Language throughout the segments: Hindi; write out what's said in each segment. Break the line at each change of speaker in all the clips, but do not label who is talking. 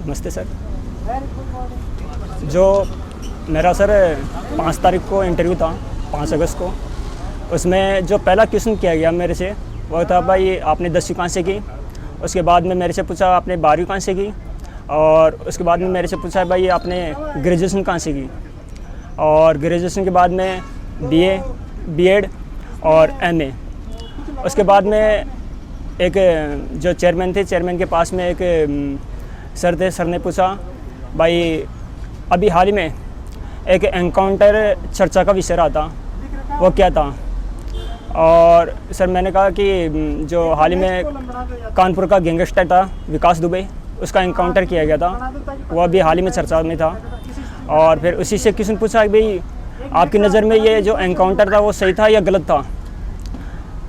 नमस्ते सर। जो मेरा सर 5 तारीख को इंटरव्यू था, 5 अगस्त को, उसमें जो पहला क्वेश्चन किया गया मेरे से वो था, भाई आपने 10वीं कहाँ से की। उसके बाद में मेरे से पूछा आपने 12वीं कहाँ से की, और उसके बाद में मेरे से पूछा भाई आपने ग्रेजुएशन कहाँ से की, और ग्रेजुएशन के बाद में BA, B.Ed और MA। उसके बाद में एक जो चेयरमैन थे, चेयरमैन के पास में एक सर थे, सर ने पूछा भाई अभी हाल ही में एक एनकाउंटर चर्चा का विषय रहा था, वो क्या था। और सर मैंने कहा कि जो हाल ही में कानपुर का गैंगस्टर था विकास दुबे, उसका एनकाउंटर किया गया था, वो अभी हाल ही में चर्चा में था। और फिर उसी से क्वेश्चन पूछा कि भाई आपकी नज़र में ये जो एनकाउंटर था वो सही था या गलत था।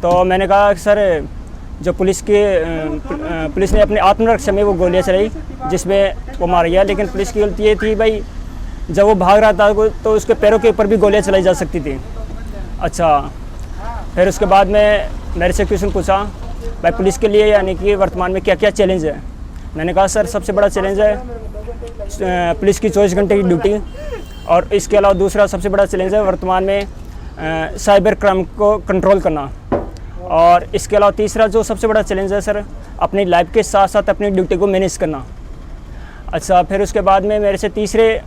तो मैंने कहा सर जो पुलिस ने अपने आत्मरक्षा में वो गोलियां चलाई जिसमें वो मार गया, लेकिन पुलिस की गलती ये थी भाई जब वो भाग रहा था तो उसके पैरों के ऊपर भी गोलियां चलाई जा सकती थी। अच्छा, फिर उसके बाद में मेरे से क्वेश्चन पूछा भाई पुलिस के लिए यानी कि वर्तमान में क्या क्या चैलेंज है। मैंने कहा सर सबसे बड़ा चैलेंज है पुलिस की 24 घंटे की ड्यूटी, और इसके अलावा दूसरा सबसे बड़ा चैलेंज है वर्तमान में साइबर क्राइम को कंट्रोल करना, और इसके अलावा तीसरा जो सबसे बड़ा चैलेंज है सर अपनी लाइफ के साथ साथ अपनी ड्यूटी को मैनेज करना। अच्छा, फिर उसके बाद में मेरे से तीसरे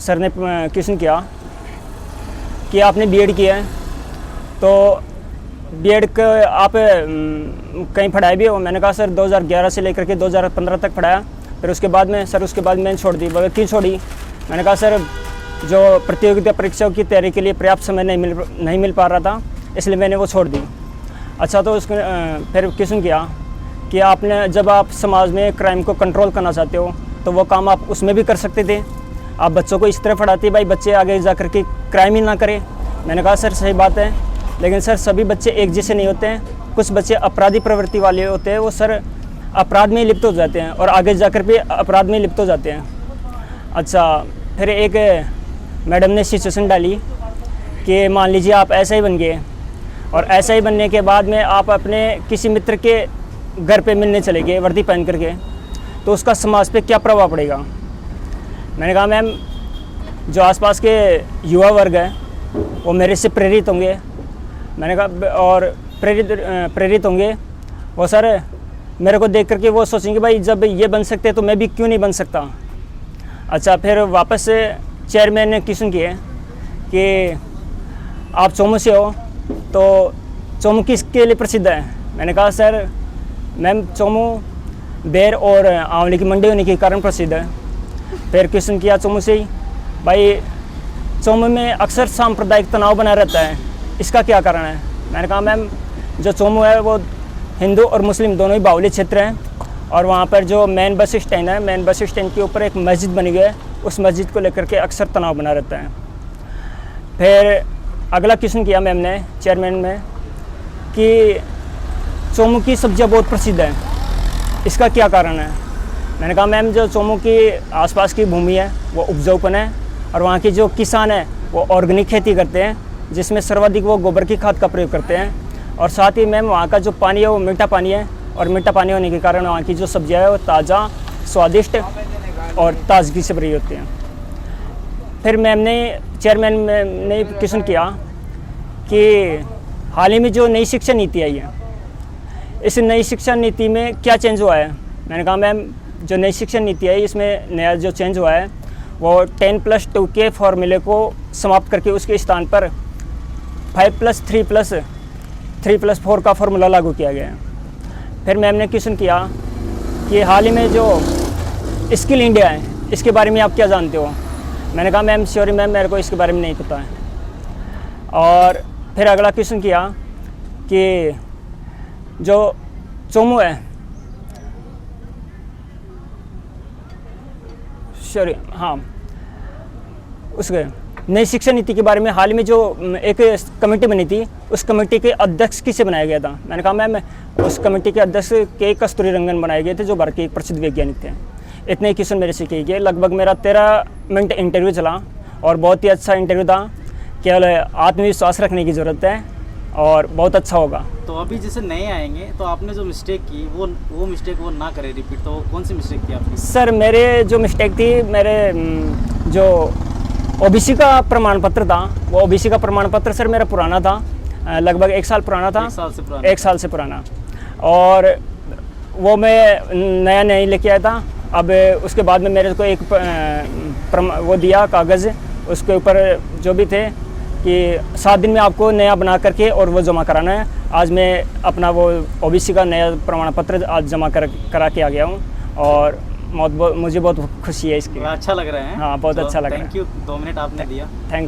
सर ने क्वेश्चन किया कि आपने B.Ed किया है, तो B.Ed का आप कहीं पढ़ाई भी हो। मैंने कहा सर 2011 से लेकर के 2015 तक पढ़ाया। फिर उसके बाद में सर उसके बाद मैंने छोड़ दी। क्यों छोड़ी? मैंने कहा सर जो प्रतियोगिता परीक्षाओं की तैयारी के लिए पर्याप्त समय नहीं मिल पा रहा था, इसलिए मैंने वो छोड़ दी। अच्छा, तो उसके फिर क्वेश्चन किया कि आपने जब आप समाज में क्राइम को कंट्रोल करना चाहते हो तो वो काम आप उसमें भी कर सकते थे। आप बच्चों को इस तरह पढ़ाते भाई बच्चे आगे जा कर के क्राइम ही ना करें। मैंने कहा सर सही बात है, लेकिन सर सभी बच्चे एक जैसे नहीं होते हैं। कुछ बच्चे अपराधी प्रवृत्ति वाले होते हैं, वो सर अपराध में लिप्त हो जाते हैं और आगे जाकर भी अपराध में लिप्त हो जाते हैं। अच्छा, फिर एक मैडम ने सिचुएशन डाली कि मान लीजिए आप ऐसा ही बन गए, और ऐसा ही बनने के बाद में आप अपने किसी मित्र के घर पे मिलने चले गए वर्दी पहन करके, तो उसका समाज पे क्या प्रभाव पड़ेगा। मैंने कहा मैम जो आसपास के युवा वर्ग है वो मेरे से प्रेरित होंगे। मैंने कहा और प्रेरित होंगे वो सर मेरे को देख करके वो सोचेंगे भाई जब ये बन सकते तो मैं भी क्यों नहीं बन सकता। अच्छा, फिर वापस से चेयरमैन ने क्वेश्चन किए कि आप चोमू से हो, तो चोमू किसके लिए प्रसिद्ध है। मैंने कहा सर मैम चोमू बेर और आंवले की मंडी होने के कारण प्रसिद्ध है। फिर क्वेश्चन किया चोमू से ही, भाई चोमू में अक्सर सांप्रदायिक तनाव बना रहता है, इसका क्या कारण है। मैंने कहा मैम जो चोमू है वो हिंदू और मुस्लिम दोनों ही बाहुल्य क्षेत्र हैं, और वहाँ पर जो मेन बस स्टैंड है, मेन बस स्टैंड के ऊपर एक मस्जिद बनी गई है, उस मस्जिद को लेकर के अक्सर तनाव बना रहता है। फिर अगला क्वेश्चन किया मैम ने चेयरमैन में कि चोमू की सब्जियां बहुत प्रसिद्ध हैं, इसका क्या कारण है। मैंने कहा मैम जो चोमू की आसपास की भूमि है वो उपजाऊपन है, और वहाँ के जो किसान हैं वो ऑर्गेनिक खेती करते हैं जिसमें सर्वाधिक वो गोबर की खाद का प्रयोग करते हैं, और साथ ही मैम वहाँ का जो पानी है वो मीठा पानी है, और मीठा पानी होने के कारण वहाँ की जो सब्जियाँ है वो ताज़ा, स्वादिष्ट और ताजगी से भरी होती हैं। फिर चेयरमैन ने क्वेश्चन किया कि हाल ही में जो नई शिक्षा नीति आई है, इस नई शिक्षा नीति में क्या चेंज हुआ है। मैंने कहा मैम जो नई शिक्षा नीति है इसमें नया जो चेंज हुआ है वो 10+2 के फॉर्मूले को समाप्त करके उसके स्थान पर 5+3+4 का फॉर्मूला लागू किया गया है। फिर मैम ने क्वेश्चन किया कि हाल ही में जो स्किल इंडिया है इसके बारे में आप क्या जानते हो। मैंने कहा मैम सॉरी मैम मेरे को इसके बारे में नहीं पता है। और फिर अगला क्वेश्चन किया कि जो चोमू है सॉरी हाँ उसके नई शिक्षा नीति के बारे में हाल ही में जो एक कमेटी बनी थी उस कमेटी के अध्यक्ष किसे बनाया गया था। मैंने कहा मैम उस कमेटी के अध्यक्ष के कस्तूरी रंगन बनाए गए थे जो भारत के एक प्रसिद्ध वैज्ञानिक थे। इतने ही क्वेश्चन मेरे से किए गए। लगभग मेरा 13 मिनट इंटरव्यू चला और बहुत ही अच्छा इंटरव्यू था। केवल आत्मविश्वास रखने की ज़रूरत है और बहुत अच्छा होगा।
तो अभी जैसे नए आएंगे तो आपने जो मिस्टेक की वो मिस्टेक वो ना करे रिपीट, तो वो कौन सी मिस्टेक थी आपकी?
सर मेरे जो मिस्टेक थी, मेरे जो ओबीसी का प्रमाण पत्र था, वो ओबीसी का प्रमाण पत्र सर मेरा पुराना था, लगभग 1 साल पुराना था।
1 साल से पुराना?
1 साल से पुराना। और वो मैं नया नहीं लेके आया था। अब उसके बाद में मेरे को एक वो दिया कागज़, उसके ऊपर जो भी थे कि 7 दिन में आपको नया बना करके और वो जमा कराना है। आज मैं अपना वो ओबीसी का नया प्रमाण पत्र आज जमा करा के आ गया हूँ और मुझे बहुत खुशी है इसकी।
अच्छा लग रहा है।
हाँ, बहुत अच्छा लग रहा है।
थैंक यू, 2 मिनट आपने दिया।
थैंक्स।